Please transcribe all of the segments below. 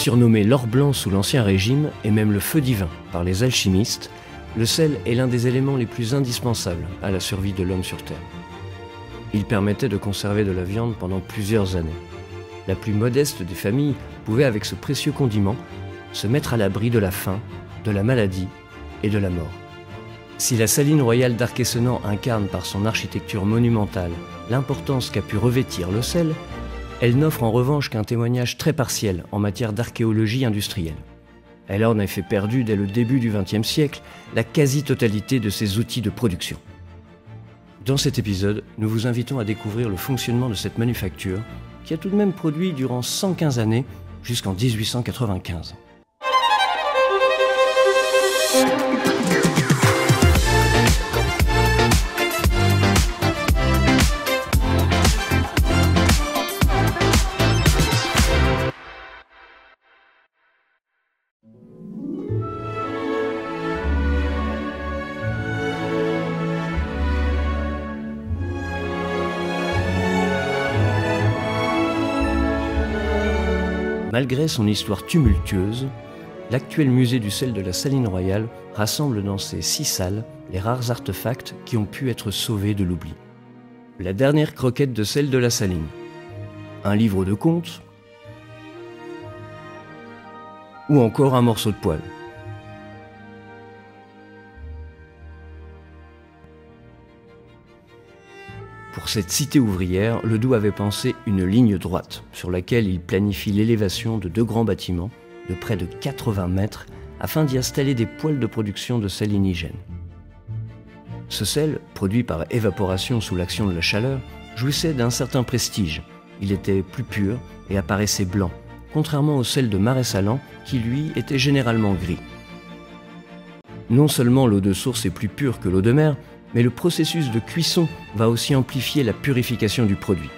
Surnommé l'or blanc sous l'Ancien Régime et même le feu divin par les alchimistes, le sel est l'un des éléments les plus indispensables à la survie de l'homme sur Terre. Il permettait de conserver de la viande pendant plusieurs années. La plus modeste des familles pouvait, avec ce précieux condiment, se mettre à l'abri de la faim, de la maladie et de la mort. Si la saline royale d'Arquessenan incarne par son architecture monumentale l'importance qu'a pu revêtir le sel, elle n'offre en revanche qu'un témoignage très partiel en matière d'archéologie industrielle. Elle a en effet perdu dès le début du XXe siècle la quasi-totalité de ses outils de production. Dans cet épisode, nous vous invitons à découvrir le fonctionnement de cette manufacture qui a tout de même produit durant 115 années jusqu'en 1895. Malgré son histoire tumultueuse, l'actuel musée du sel de la Saline royale rassemble dans ses 6 salles les rares artefacts qui ont pu être sauvés de l'oubli. La dernière croquette de sel de la Saline, un livre de contes ou encore un morceau de poêle. Pour cette cité ouvrière, Ledoux avait pensé une ligne droite sur laquelle il planifie l'élévation de 2 grands bâtiments de près de 80 mètres afin d'y installer des poêles de production de sel indigène. Ce sel, produit par évaporation sous l'action de la chaleur, jouissait d'un certain prestige. Il était plus pur et apparaissait blanc, contrairement au sel de Marais-Salans qui, lui, était généralement gris. Non seulement l'eau de source est plus pure que l'eau de mer, mais le processus de cuisson va aussi amplifier la purification du produit.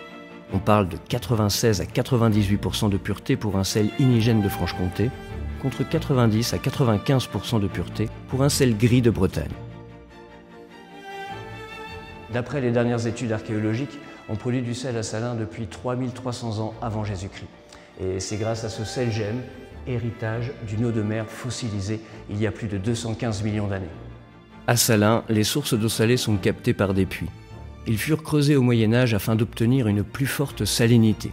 On parle de 96 à 98% de pureté pour un sel indigène de Franche-Comté, contre 90 à 95% de pureté pour un sel gris de Bretagne. D'après les dernières études archéologiques, on produit du sel à Salins depuis 3300 ans avant Jésus-Christ. Et c'est grâce à ce sel gemme, héritage d'une eau de mer fossilisée il y a plus de 215 millions d'années. À Salins, les sources d'eau salée sont captées par des puits. Ils furent creusés au Moyen-Âge afin d'obtenir une plus forte salinité.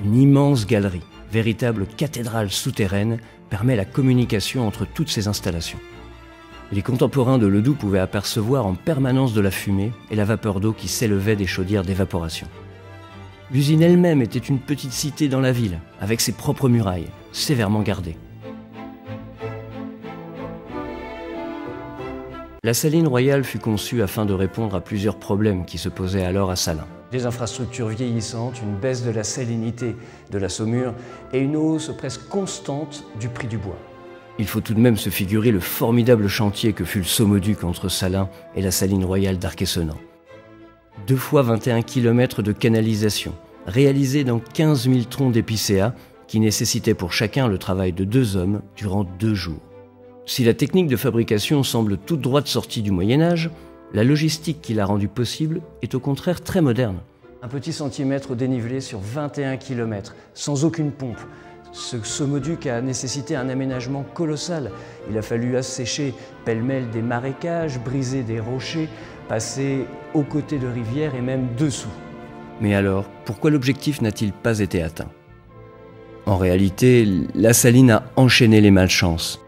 Une immense galerie, véritable cathédrale souterraine, permet la communication entre toutes ces installations. Les contemporains de Ledoux pouvaient apercevoir en permanence de la fumée et la vapeur d'eau qui s'élevait des chaudières d'évaporation. L'usine elle-même était une petite cité dans la ville, avec ses propres murailles, sévèrement gardées. La Saline royale fut conçue afin de répondre à plusieurs problèmes qui se posaient alors à Salins. Des infrastructures vieillissantes, une baisse de la salinité de la saumure et une hausse presque constante du prix du bois. Il faut tout de même se figurer le formidable chantier que fut le Saumoduc entre Salins et la Saline royale d'Arquessenan. 2 fois 21 km de canalisation, réalisés dans 15 000 troncs d'épicéa qui nécessitaient pour chacun le travail de 2 hommes durant 2 jours. Si la technique de fabrication semble toute droite sortie du Moyen-Âge, la logistique qui l'a rendue possible est au contraire très moderne. Un petit centimètre dénivelé sur 21 km, sans aucune pompe. Ce Saumoduc a nécessité un aménagement colossal. Il a fallu assécher pêle-mêle des marécages, briser des rochers, passer aux côtés de rivières et même dessous. Mais alors, pourquoi l'objectif n'a-t-il pas été atteint ? En réalité, la Saline a enchaîné les malchances.